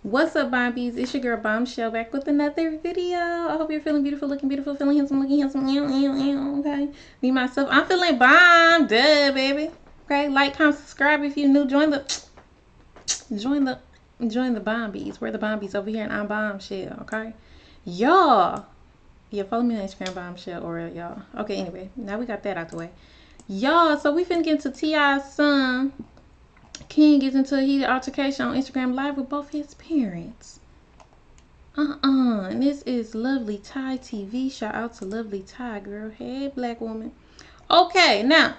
What's up, Bombies? It's your girl Bombshell back with another video. I hope you're feeling beautiful, looking beautiful, feeling handsome, looking handsome. Okay, me myself, I'm feeling bomb, duh, baby. Okay, like, comment, subscribe if you're new. Join the Bombies. We're the Bombies over here, and I'm Bombshell. Okay, y'all. Yeah, follow me on Instagram, Bombshell, or y'all. Okay, anyway, now we got that out the way, y'all. So we finna get into T.I.'s son. King gets into a heated altercation on Instagram Live with both his parents. And this is Lovely Ty TV. Shout out to Lovely Ty, girl. Hey, black woman. Okay, now,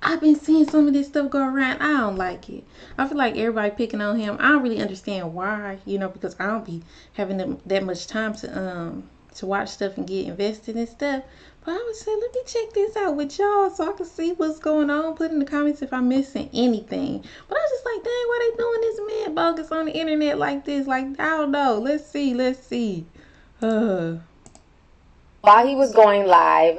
I've been seeing some of this stuff go around. I don't like it. I feel like everybody picking on him. I don't really understand why, because I don't be having that much time to watch stuff and get invested in stuff. But I would say, let me check this out with y'all so I can see what's going on. Put in the comments if I'm missing anything. But I was just like, dang, why they doing this man bogus on the internet like this? Like, I don't know. Let's see. While he was going live,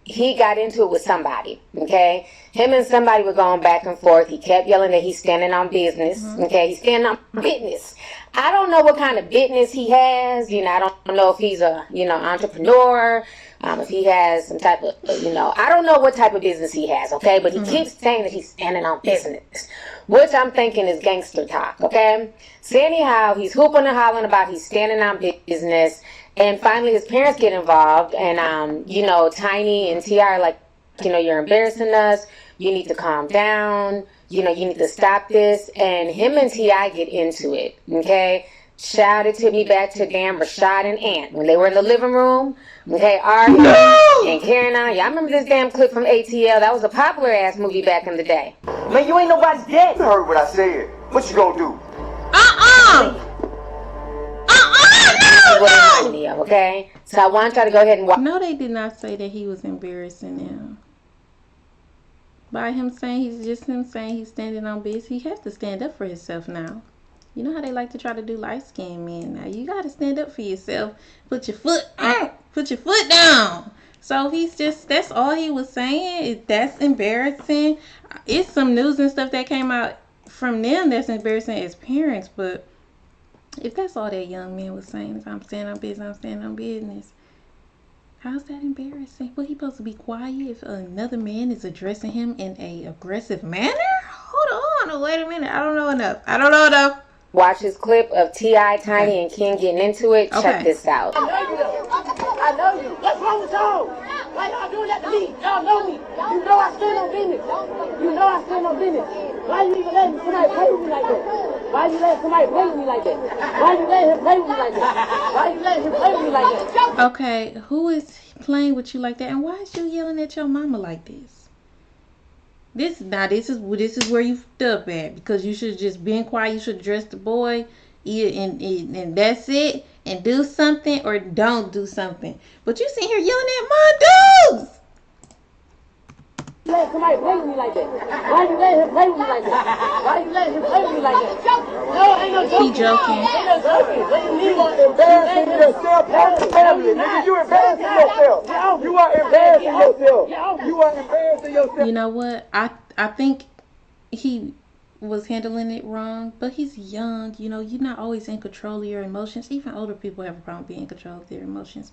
he got into it with somebody, okay? Him and somebody were going back and forth. He kept yelling that he's standing on business, okay? He's standing on business. I don't know what kind of business he has. I don't know if he's a, entrepreneur, if he has some type of, I don't know what type of business he has, okay? But he keeps saying that he's standing on business, which I'm thinking is gangster talk, okay? So anyhow, he's hooping and hollering about he's standing on business. And finally, his parents get involved, and, Tiny and T.I. are like, you're embarrassing us. You need to calm down. You need to stop this. And him and T.I. get into it, okay? Shouted to me back to damn Rashad and Ant when they were in the living room, okay? Arguing and carrying on. Y'all remember this damn clip from ATL? That was a popular-ass movie back in the day. Man, you ain't nobody's dad. You heard what I said. What you gonna do? No! Okay, so I want y'all to go ahead and watch. No, they did not say that he was embarrassing them. By him saying he's standing on business, he has to stand up for himself now. You know how they like to try to do light-skinned men now. You gotta stand up for yourself. Put your foot down. So that's all he was saying. That's embarrassing. It's some news and stuff that came out from them that's embarrassing as parents, but if that's all that young man was saying is I'm standing on business, how's that embarrassing? Well, he supposed to be quiet if another man is addressing him in a aggressive manner? Hold on, wait a minute. I don't know enough. Watch this clip of T.I., Tiny, and King getting into it. Check this out. I know you. What's wrong with y'all? Why y'all doing that to me? Y'all know me. You know I stand on business. Why you even letting somebody play with me like that? Why you letting somebody play with me like that? Why you letting him play with me like that? Why you letting him play with me like that? Okay, who is playing with you like that? And why is you yelling at your mama like this? This is where you fucked up at, because you should have just been quiet. You should address the boy, and that's it, and do something or don't do something. But you sitting here yelling at my dudes. Let somebody play with me like that. Why you letting him play with me like that? Why you letting him play with me like that? No, ain't no joking. He joking. Ain't no joking. What do you mean? You are embarrassing yourself and the family. Nigga, you embarrassing yourself. You are embarrassing yourself. You are embarrassing yourself. You know what? I think he was handling it wrong, but he's young. You're not always in control of your emotions. Even older people have a problem being in control of their emotions.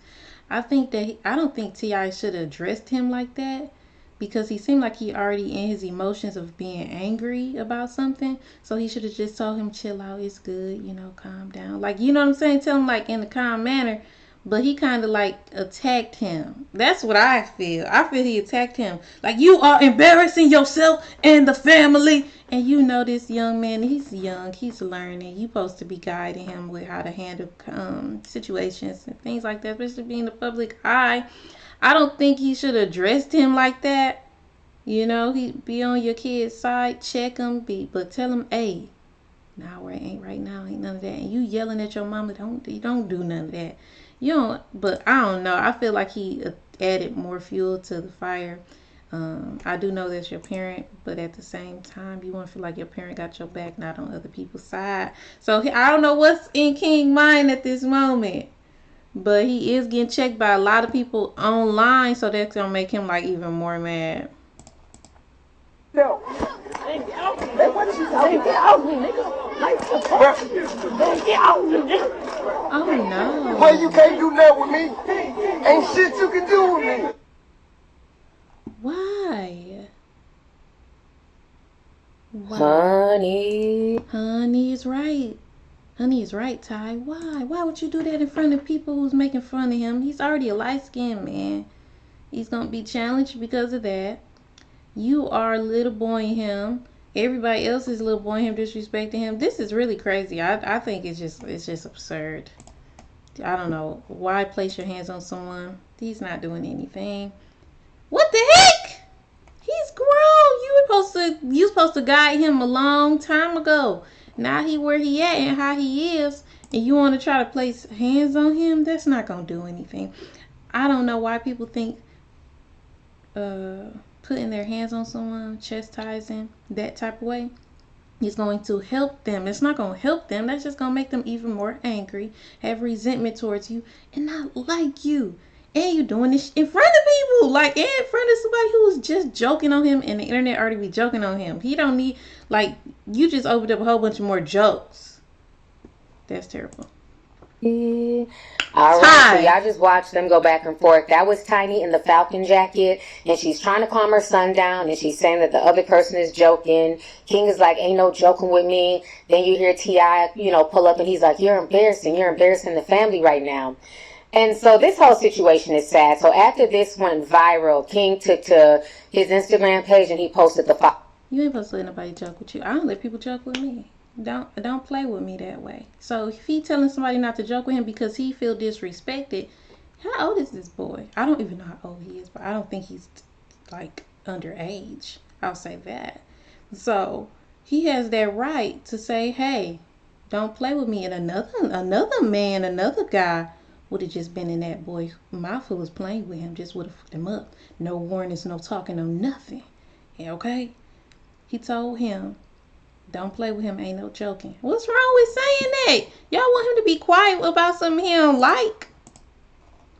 I don't think T.I. should have addressed him like that, because he seemed like he already in his emotions of being angry about something. So he should have just told him, chill out, it's good, calm down. Like, you know what I'm saying? Tell him like in a calm manner. But he kind of like attacked him. That's what I feel. I feel he attacked him. Like, you are embarrassing yourself and the family. And this young man, he's young. He's learning. You're supposed to be guiding him with how to handle situations and things like that, especially being in the public eye. I don't think he should have addressed him like that. He be on your kid's side, check him, but tell him, hey, ain't right now, ain't none of that. And you yelling at your mama, don't do none of that. But I don't know. I feel like he added more fuel to the fire. I do know that's your parent, but at the same time, you want to feel like your parent got your back, not on other people's side. So I don't know what's in King's mind at this moment. But he is getting checked by a lot of people online, so that's going to make him like even more mad. Ain't Man, get off me. Man, what did she say? Get off me, nigga. Like, the fuck? Man, get off me, nigga. Oh no. Well, you can't do nothing with me. Ain't shit you can do with me. Why? Honey. Honey is right. Honey is right, Ty. Why? Why would you do that in front of people who's making fun of him? He's already a light-skinned man. He's going to be challenged because of that. You are little boying him. Everybody else is little boying him, disrespecting him. This is really crazy. I think it's just absurd. I don't know. Why place your hands on someone? He's not doing anything. What the heck? He's grown. You supposed to guide him a long time ago. Now he where he at and how he is, and you want to try to place hands on him? That's not gonna do anything. I don't know why people think putting their hands on someone, chastising that type of way is going to help them. It's not going to help them. That's just going to make them even more angry, have resentment towards you, and not like you. And you doing this in front of people, like in front of somebody who was just joking on him, and the internet already be joking on him. He don't need, like, you just opened up a whole bunch of more jokes. That's terrible. All right, so y'all just watched them go back and forth. That was Tiny in the Falcon jacket, and she's trying to calm her son down, and she's saying that the other person is joking. King is like, ain't no joking with me. Then you hear T.I., pull up, and he's like, you're embarrassing the family right now. And so this whole situation is sad. So after this went viral, King took to his Instagram page, and he posted the following. You ain't supposed to let nobody joke with you. I don't let people joke with me. Don't play with me that way. So if he telling somebody not to joke with him because he feel disrespected, how old is this boy? I don't even know how old he is, but I don't think he's like underage. I'll say that. So he has that right to say, hey, don't play with me. And another man, another guy would have just been in that boy's mouth who was playing with him, just would have fucked him up. No warnings, no talking, no nothing. Yeah, okay? He told him, don't play with him, ain't no joking. What's wrong with saying that? Y'all want him to be quiet about something he don't like?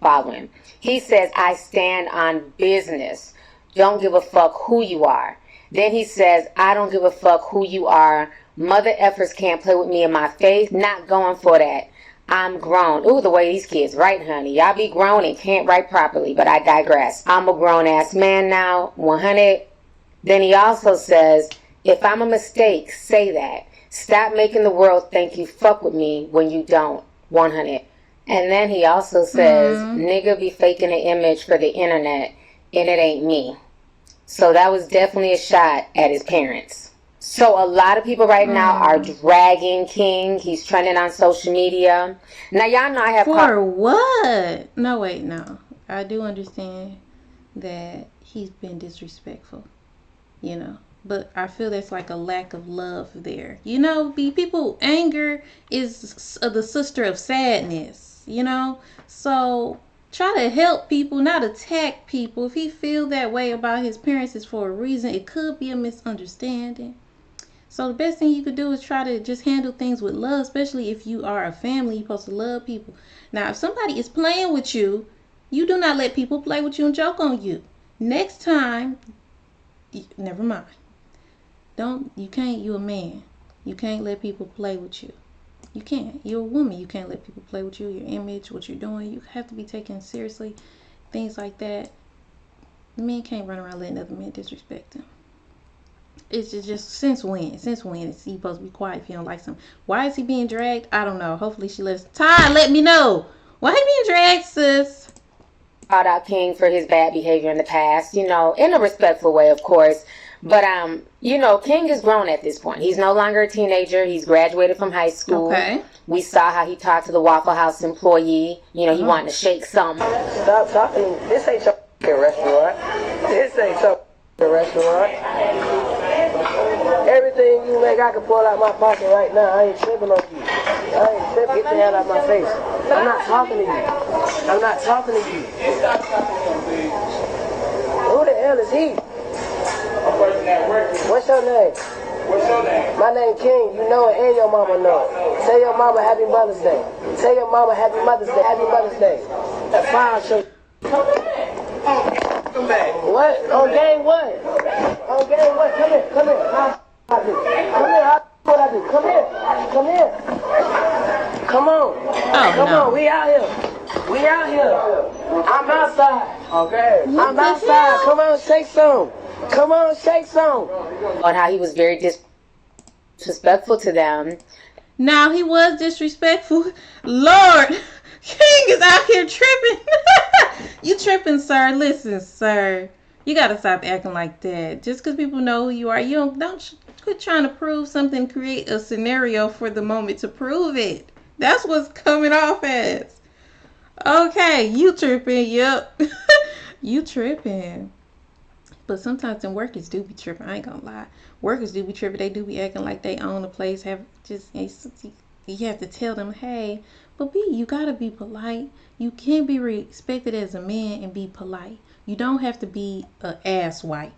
Following. He says, I stand on business. Don't give a fuck who you are. Then he says, I don't give a fuck who you are. Mother effers can't play with me in my face. Not going for that. I'm grown. Ooh, the way these kids write, honey. Y'all be grown and can't write properly, but I digress. I'm a grown-ass man now. 100. Then he also says, if I'm a mistake, say that. Stop making the world think you fuck with me when you don't. 100. And then he also says, nigga be faking an image for the internet, and it ain't me. So that was definitely a shot at his parents. So a lot of people right now are dragging King. He's trending on social media. Now, y'all know I have... For what? No, wait, no. I do understand that he's been disrespectful, But I feel there's like a lack of love there. People, anger is the sister of sadness, So try to help people, not attack people. If he feel that way about his parents, it's for a reason. It could be a misunderstanding. So the best thing you could do is try to just handle things with love, especially if you are a family. You're supposed to love people. Now, if somebody is playing with you, you do not let people play with you and joke on you. Next time, never mind. You're a man. You can't let people play with you. You can't. You're a woman. You can't let people play with you, your image, what you're doing. You have to be taken seriously. Things like that. Men can't run around letting other men disrespect them. It's just since when? Since when is he supposed to be quiet if you don't like something? Why is he being dragged? I don't know. Hopefully she lets Ty let me know. Why he being dragged, sis? Called out King for his bad behavior in the past, in a respectful way, of course. But, King is grown at this point. He's no longer a teenager. He's graduated from high school. Okay. We saw how he talked to the Waffle House employee. He wanted to shake something. Stop talking. This ain't your restaurant. This ain't your restaurant. Everything you make, I can pull out my pocket right now. I ain't tripping on you. I ain't tripping. Get the hell out of my face. I'm not talking to you. I'm not talking to you. Who the hell is he? What's your name? What's your name? My name King. You know it and your mama know it. Tell your mama Happy Mother's Day. Tell your mama Happy Mother's Day. Happy Mother's Day. That fire show. Come back. What? On game what? On game what? Come here. Come here. I do. Come here. What I do? Come here. Come here. Come on. Come on. We out here. We out here. I'm outside. Okay. I'm outside. Come on, shake some. Come on, shake some. On how he was very disrespectful to them. Now he was disrespectful. Lord, King is out here tripping. You tripping, sir. Listen, sir. You gotta stop acting like that. Just because people know who you are, you don't quit trying to prove something, create a scenario for the moment to prove it. That's what's coming off as. Okay, you tripping, yep. You tripping. But sometimes them workers do be tripping, I ain't gonna lie. Workers do be tripping, they do be acting like they own a place, you have to tell them, hey, but you gotta be polite. You can be respected as a man and be polite. You don't have to be an ass wipe.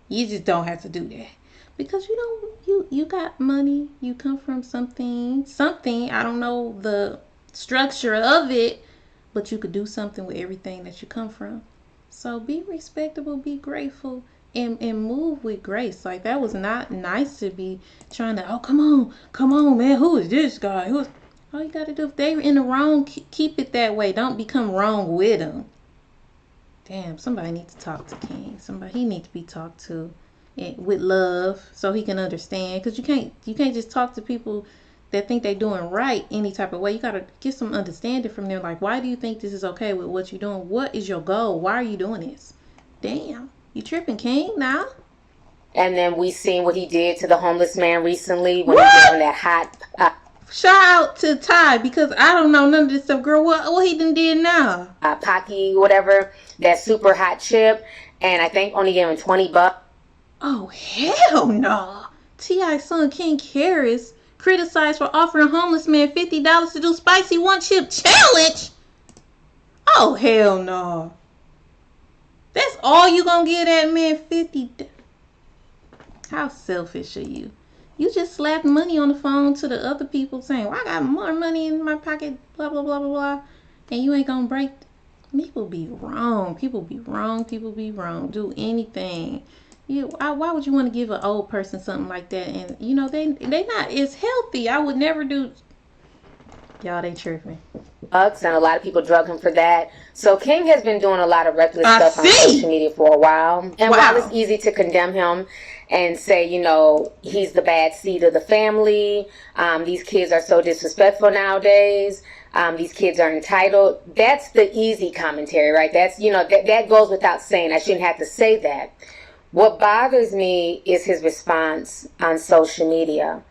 You just don't have to do that. Because you got money, you come from something, I don't know the structure of it, but you could do something with everything that you come from. So be respectable, be grateful, and move with grace. Like, that was not nice to be trying to, oh, come on, man, who is this guy? All you got to do, if they're in the wrong, keep it that way. Don't become wrong with them. Damn, somebody needs to talk to King. He needs to be talked to with love so he can understand. Because you can't just talk to people that think they're doing right any type of way. You got to get some understanding from them. Like, why do you think this is okay with what you're doing? What is your goal? Why are you doing this? Damn, you tripping, King, now? And then we seen what he did to the homeless man recently when he gave him that hot... Shout out to Ty, because I don't know none of this stuff, girl. What he done did now? Pocky, whatever, that super hot chip. And I think only gave him $20. Oh, hell no. T.I.'s son, King Harris, criticized for offering a homeless man $50 to do spicy one chip challenge. Oh, hell no. That's all you gonna give that man, $50? How selfish are you? You just slapped money on the phone to the other people saying, well, I got more money in my pocket, blah, blah, blah, blah, blah. And you ain't gonna break. People be wrong. People be wrong. Do anything. Why would you want to give an old person something like that? And, they not as healthy. I would never do. Y'all, they tripping. And a lot of people drug him for that. So King has been doing a lot of reckless stuff on social media for a while. And while it's easy to condemn him and say, he's the bad seed of the family, these kids are so disrespectful nowadays, these kids are entitled, that's the easy commentary, right? That's, that goes without saying. I shouldn't have to say that. What bothers me is his response on social media.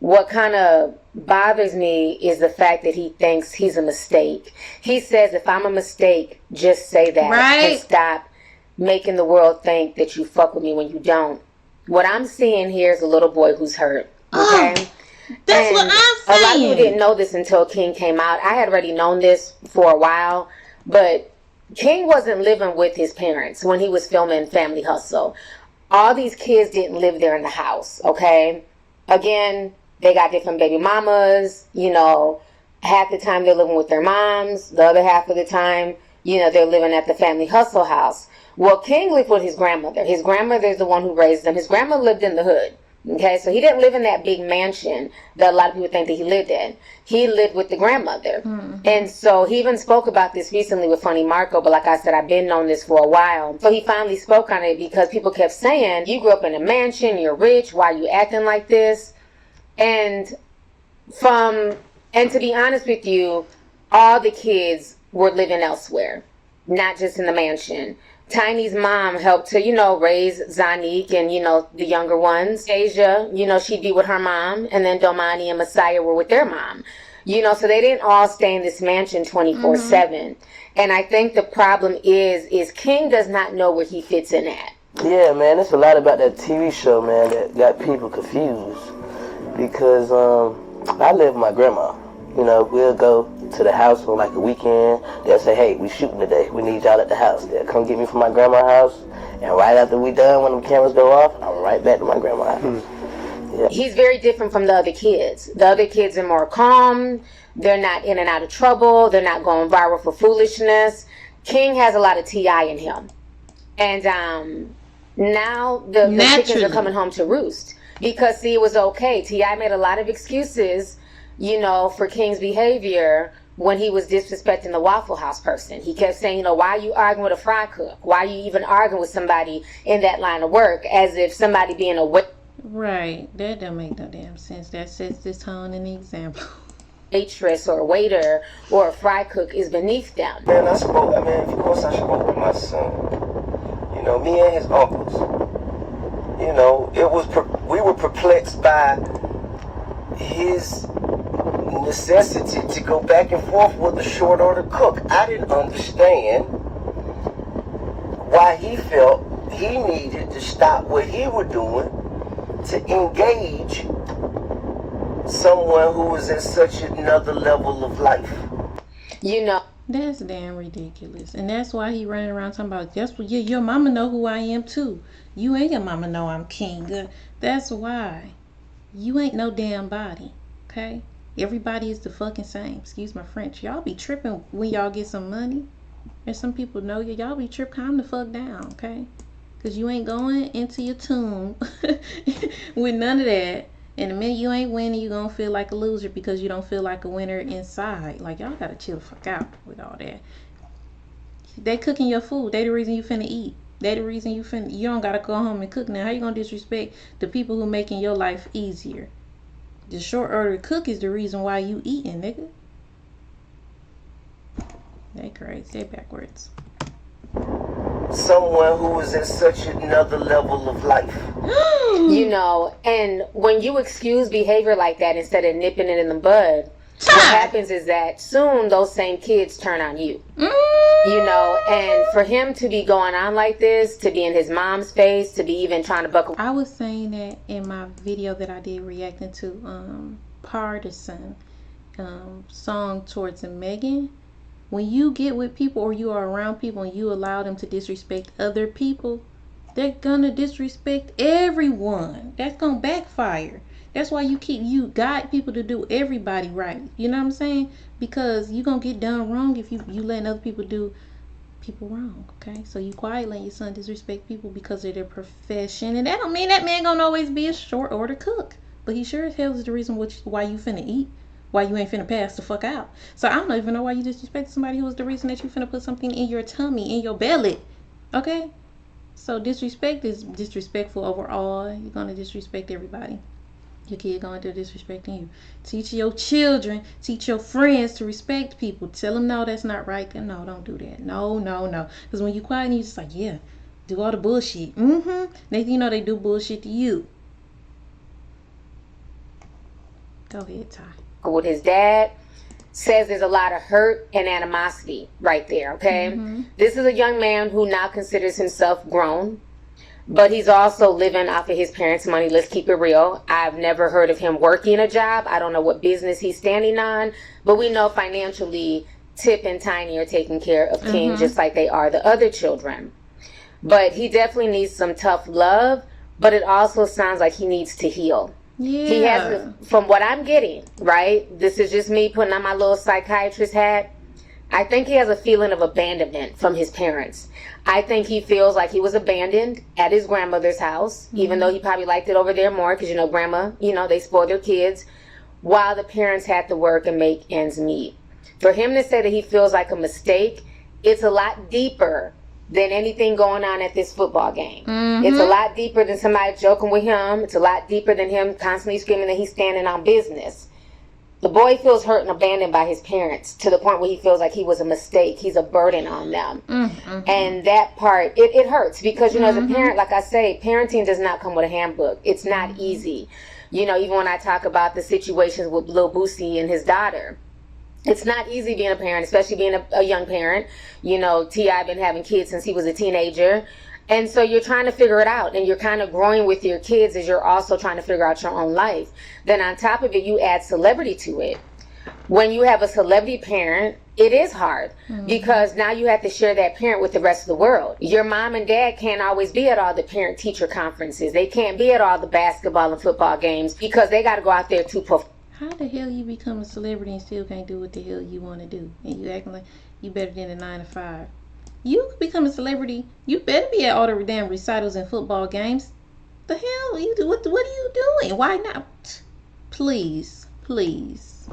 What kind of bothers me is the fact that he thinks he's a mistake. He says, if I'm a mistake, just say that. Right. And stop making the world think that you fuck with me when you don't. What I'm seeing here is a little boy who's hurt. Okay? That's what I'm saying. A lot of people didn't know this until King came out. I had already known this for a while, but King wasn't living with his parents when he was filming Family Hustle. All these kids didn't live there in the house, okay? Again, they got different baby mamas, half the time they're living with their moms, the other half of the time, they're living at the Family Hustle house. Well, King lived with his grandmother. His grandmother's the one who raised them. His grandma lived in the hood. Okay, so he didn't live in that big mansion that a lot of people think that he lived in. He lived with the grandmother. Mm-hmm. And so he even spoke about this recently with Funny Marco, but like I said, I've been on this for a while. So he finally spoke on it because people kept saying, you grew up in a mansion, you're rich, why are you acting like this? And to be honest with you, all the kids were living elsewhere, not just in the mansion. Tiny's mom helped to, raise Zanique and, the younger ones. Asia, she'd be with her mom. And then Domani and Messiah were with their mom. So they didn't all stay in this mansion 24/7. Mm-hmm. And I think the problem is King does not know where he fits in at. Yeah, man, it's a lot about that TV show, man, that got people confused. Because I live with my grandma. We'll go to the house on like a weekend. They'll say, hey, we shooting today. We need y'all at the house. They'll come get me from my grandma's house. And right after we done, when the cameras go off, I'm right back to my grandma's house. Yeah. He's very different from the other kids. The other kids are more calm. They're not in and out of trouble. They're not going viral for foolishness. King has a lot of T.I. in him. And now the chickens are coming home to roost. Because, see, it was okay. T.I. made a lot of excuses, for King's behavior when he was disrespecting the Waffle House person. He kept saying, why are you arguing with a fry cook? Why are you even arguing with somebody in that line of work? As if somebody being a Right. That don't make no damn sense. That sets this tone and the example. waitress or a waiter or a fry cook is beneath them. Man, of course I spoke with my son. Me and his uncles. We were perplexed by his necessity to go back and forth with a short order cook. I didn't understand why he felt he needed to stop what he was doing to engage someone who was in such another level of life. That's damn ridiculous. And that's why he running around talking about, that's what your mama know who I am too. You ain't your mama know I'm king. That's why. You ain't no damn body. Okay? Everybody is the fucking same. Excuse my French. Y'all be tripping when y'all get some money. And some people know you. Y'all be tripping. Calm the fuck down. Okay? Because you ain't going into your tomb with none of that. And the minute you ain't winning, you gonna feel like a loser because you don't feel like a winner inside. Like, y'all gotta chill the fuck out with all that. They cooking your food. They the reason you finna eat. They the reason you don't gotta go home and cook now. How you gonna disrespect the people who making your life easier? The short order cook is the reason why you eating, nigga. They crazy. They backwards. Someone who was in such another level of life. And when you excuse behavior like that instead of nipping it in the bud, what happens is that soon those same kids turn on you. And for him to be going on like this, to be in his mom's face, to be even trying to buckle. I was saying that in my video that I did reacting to Partisan song towards Megan. When you get with people or you are around people and you allow them to disrespect other people, they're gonna disrespect everyone. That's gonna backfire. That's why you guide people to do everybody right. You know what I'm saying? Because you gonna get done wrong if you letting other people do people wrong. Okay? So you quiet letting your son disrespect people because of their profession. And that don't mean that man gonna always be a short order cook. But he sure as hell is the reason why you finna eat. Why you ain't finna pass the fuck out. So I don't even know why you disrespect somebody who was the reason that you finna put something in your tummy, in your belly. Okay? So disrespect is disrespectful overall. You're gonna disrespect everybody. Your kid going to disrespecting you. Teach your children, teach your friends to respect people. Tell them no, that's not right. No, don't do that. No. Because when you quiet and you just like, yeah, do all the bullshit. Next thing you know, they do bullshit to you. Go ahead, Ty. With his dad, says there's a lot of hurt and animosity right there, okay? This is a young man who now considers himself grown, but he's also living off of his parents' money. Let's keep it real. I've never heard of him working a job. I don't know what business he's standing on, but we know financially Tip and Tiny are taking care of King just like they are the other children. But he definitely needs some tough love, but it also sounds like he needs to heal. Yeah. He has, from what I'm getting, right? This is just me putting on my little psychiatrist hat. I think he has a feeling of abandonment from his parents. I think he feels like he was abandoned at his grandmother's house, even though he probably liked it over there more because, grandma, they spoil their kids, while the parents had to work and make ends meet. For him to say that he feels like a mistake, it's a lot deeper than anything going on at this football game. It's a lot deeper than somebody joking with him. It's a lot deeper than him constantly screaming that he's standing on business. The boy feels hurt and abandoned by his parents to the point where he feels like he was a mistake. He's a burden on them. And that part, it hurts because, as a parent, like I say, parenting does not come with a handbook. It's not easy. Even when I talk about the situations with Lil Boosie and his daughter, it's not easy being a parent, especially being a young parent. T.I. been having kids since he was a teenager. And so you're trying to figure it out, and you're kind of growing with your kids as you're also trying to figure out your own life. Then on top of it, you add celebrity to it. When you have a celebrity parent, it is hard because now you have to share that parent with the rest of the world. Your mom and dad can't always be at all the parent-teacher conferences. They can't be at all the basketball and football games because they got to go out there to perform. How the hell you become a celebrity and still can't do what the hell you want to do? And you acting like you better than a 9 to 5. You become a celebrity, you better be at all the damn recitals and football games. The hell you do? What are you doing? Why not? Please, please.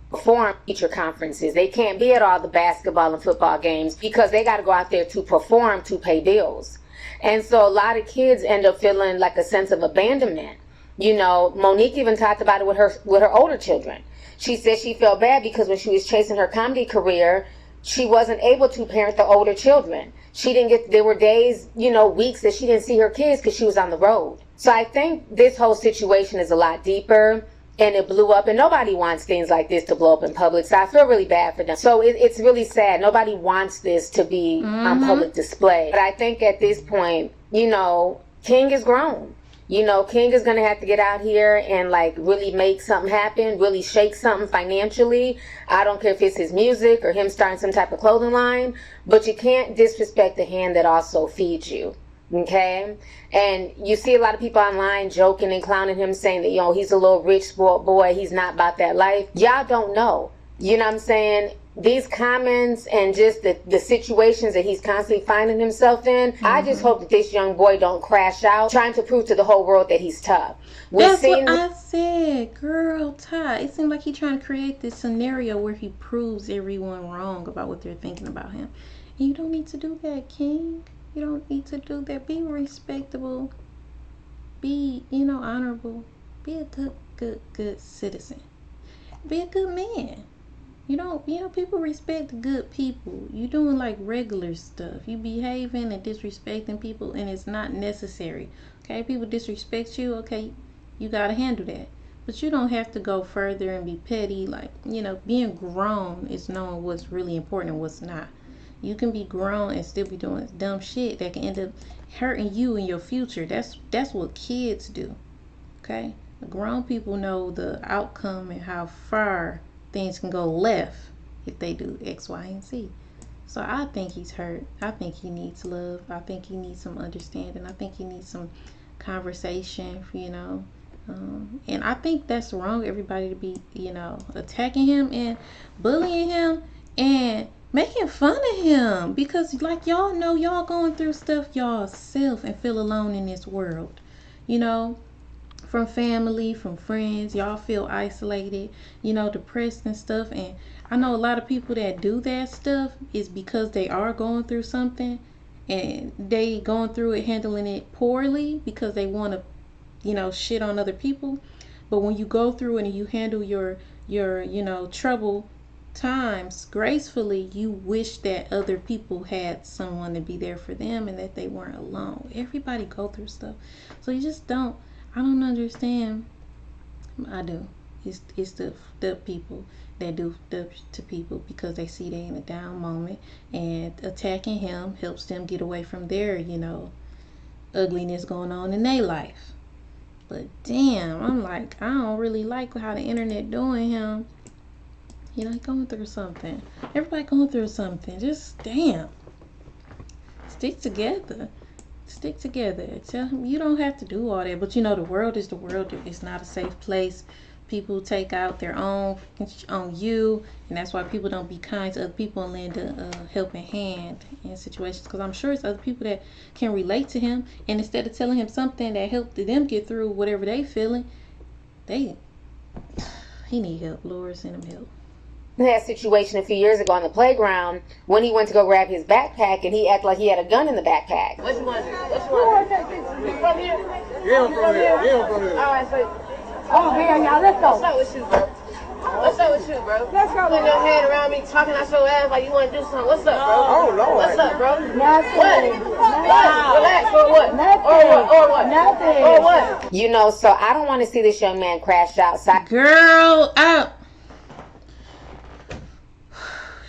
Perform teacher conferences. They can't be at all the basketball and football games because they got to go out there to perform to pay bills. And so a lot of kids end up feeling like a sense of abandonment. You know, Monique even talked about it with her older children. She said she felt bad because when she was chasing her comedy career, she wasn't able to parent the older children. She didn't get, there were days, you know, weeks that she didn't see her kids because she was on the road. So I think this whole situation is a lot deeper, and it blew up, and nobody wants things like this to blow up in public, so I feel really bad for them. So it's really sad. Nobody wants this to be on public display. But I think at this point, you know, King is grown. You know, King is going to have to get out here and like really make something happen, really shake something financially. I don't care if it's his music or him starting some type of clothing line, but you can't disrespect the hand that also feeds you. Okay? And you see a lot of people online joking and clowning him, saying that, you know, he's a little rich sport boy, he's not about that life. Y'all don't know. You know what I'm saying? These comments and just the situations that he's constantly finding himself in, I just hope that this young boy don't crash out trying to prove to the whole world that he's tough. That's what I said, girl. Ty, it seemed like he's trying to create this scenario where he proves everyone wrong about what they're thinking about him. And you don't need to do that, King. You don't need to do that. Be respectable. Be, you know, honorable. Be a good citizen. Be a good man. You know, people respect good people. You doing like regular stuff. You behaving and disrespecting people, and it's not necessary. Okay, people disrespect you. Okay, you gotta handle that. But you don't have to go further and be petty. Like, you know, being grown is knowing what's really important and what's not. You can be grown and still be doing dumb shit that can end up hurting you in your future. That's what kids do. Okay, the grown people know the outcome and how far things can go left if they do X, Y, and Z. So I think he's hurt. I think he needs love. I think he needs some understanding. I think he needs some conversation, you know. And I think that's wrong, everybody to be, you know, attacking him and bullying him and making fun of him. Because, like, y'all know y'all going through stuff y'all self and feel alone in this world. You know, from family, from friends, y'all feel isolated, you know, depressed and stuff. And I know a lot of people that do that stuff is because they are going through something and they going through it, handling it poorly because they want to, you know, shit on other people. But when you go through it and you handle your you know, trouble times gracefully, you wish that other people had someone to be there for them and that they weren't alone. Everybody go through stuff. So you just don't, I don't understand. I do. It's the people that do stuff to people because they see they in a down moment, and attacking him helps them get away from their, you know, ugliness going on in their life. But damn, I'm like, I don't really like how the internet doing him. You know, he going through something. Everybody going through something. Just damn. Stick together. Stick together. Tell him you don't have to do all that. But you know, the world is the world. It's not a safe place. People take out their own on you, and that's why people don't be kind to other people and lend a helping hand in situations. Because I'm sure it's other people that can relate to him, and instead of telling him something that helped them get through whatever they feeling, he need help. Lord, send him help. That situation a few years ago on the playground when he went to go grab his backpack and he acted like he had a gun in the backpack. What you want to do? What you want to do? You from here? Yeah, I'm from here. Yeah, I'm from here. All right, so. Oh, man, y'all, let's go. What's up with you, bro? What's up with you, bro? Let's go. Putting your head around me, talking out your ass like you want to do something. What's up, bro? Oh, Lord. What's up, bro? Nothing. What? Relax, or what? Nothing. Or what? Nothing. Or what? You know, so I don't want to see this young man crash outside. Girl,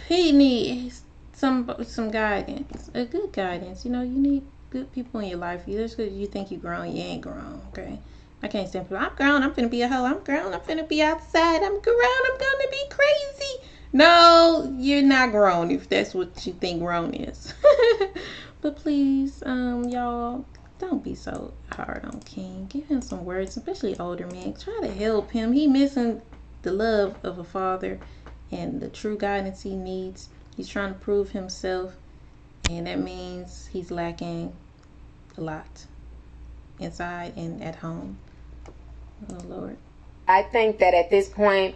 he needs some guidance, a good guidance. You know, you need good people in your life. Just because you think you're grown, you ain't grown, okay? I can't say, I'm grown, I'm finna be a hoe, I'm grown, I'm finna be outside, I'm grown, I'm gonna be crazy. No, you're not grown if that's what you think grown is. But please, y'all, don't be so hard on King. Give him some words, especially older men. Try to help him. He missing the love of a father and the true guidance he needs. He's trying to prove himself, and that means he's lacking a lot. inside and at home. Oh Lord. I think that at this point,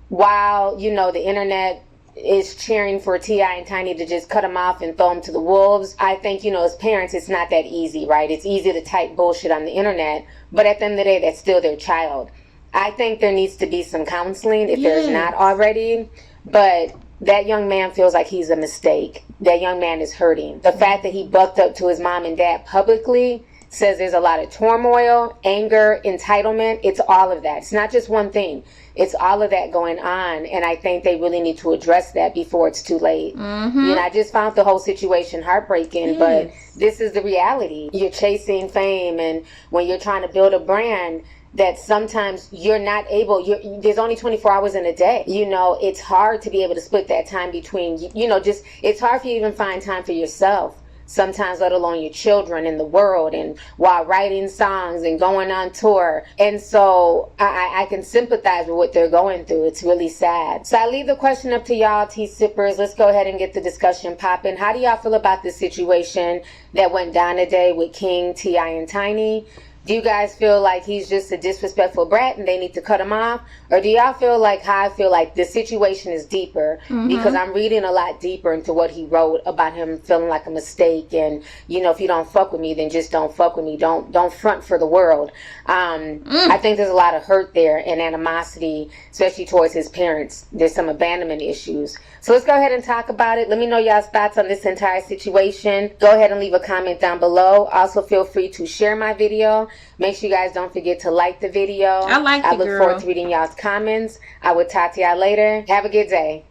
while the internet is cheering for T.I. and Tiny to just cut them off and throw them to the wolves, I think, as parents, it's not that easy, right? It's easy to type bullshit on the internet, but at the end of the day, that's still their child. I think there needs to be some counseling if there's not already, but that young man feels like he's a mistake. That young man is hurting. The fact that he bucked up to his mom and dad publicly says there's a lot of turmoil, anger, entitlement. It's all of that. It's not just one thing. It's all of that going on, and I think they really need to address that before it's too late. I just found the whole situation heartbreaking, but this is the reality. You're chasing fame, and when you're trying to build a brand, that sometimes you're not able, there's only 24 hours in a day. It's hard to be able to split that time between, it's hard for you to even find time for yourself sometimes, let alone your children and the world, and while writing songs and going on tour. And so I can sympathize with what they're going through. It's really sad. So I leave the question up to y'all, tea sippers. Let's go ahead and get the discussion popping. How do y'all feel about this situation that went down today with King, T.I., and Tiny? Do you guys feel like he's just a disrespectful brat and they need to cut him off? Or do y'all feel like how I feel like the situation is deeper? Because I'm reading a lot deeper into what he wrote about him feeling like a mistake. And, if you don't fuck with me, then just don't fuck with me. Don't front for the world. I think there's a lot of hurt there and animosity, especially towards his parents. There's some abandonment issues. So let's go ahead and talk about it. Let me know y'all's thoughts on this entire situation. Go ahead and leave a comment down below. Also, feel free to share my video. Make sure you guys don't forget to like the video. I look forward to reading y'all's comments. I will talk to y'all later. Have a good day.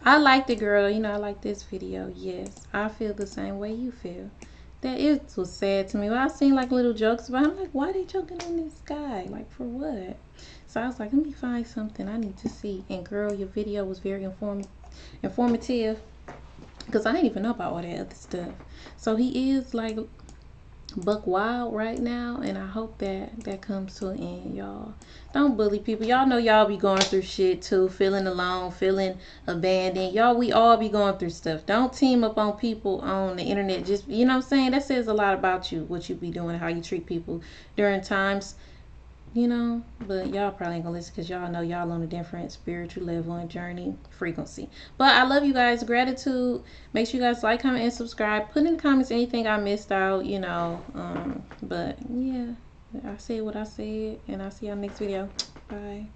I like the girl. I like this video. Yes, I feel the same way you feel. That it was sad to me. Well, I seen like little jokes about it. I'm like, why are they joking on this guy? Like, for what? So I was like, let me find something I need to see. And girl, your video was very informative. Because I didn't even know about all that other stuff. So he is like buck wild right now, and I hope that comes to an end, y'all. Don't bully people. Y'all know y'all be going through shit too, feeling alone, feeling abandoned. Y'all, we all be going through stuff. Don't team up on people on the internet. Just, you know what I'm saying? That says a lot about you, what you be doing, how you treat people during times, but y'all probably ain't gonna listen because y'all know y'all on a different spiritual level and journey frequency. But I love you guys. Gratitude. Make sure you guys like, comment, and subscribe. Put in the comments anything I missed out, but yeah, I said what I said, and I'll see y'all next video. Bye.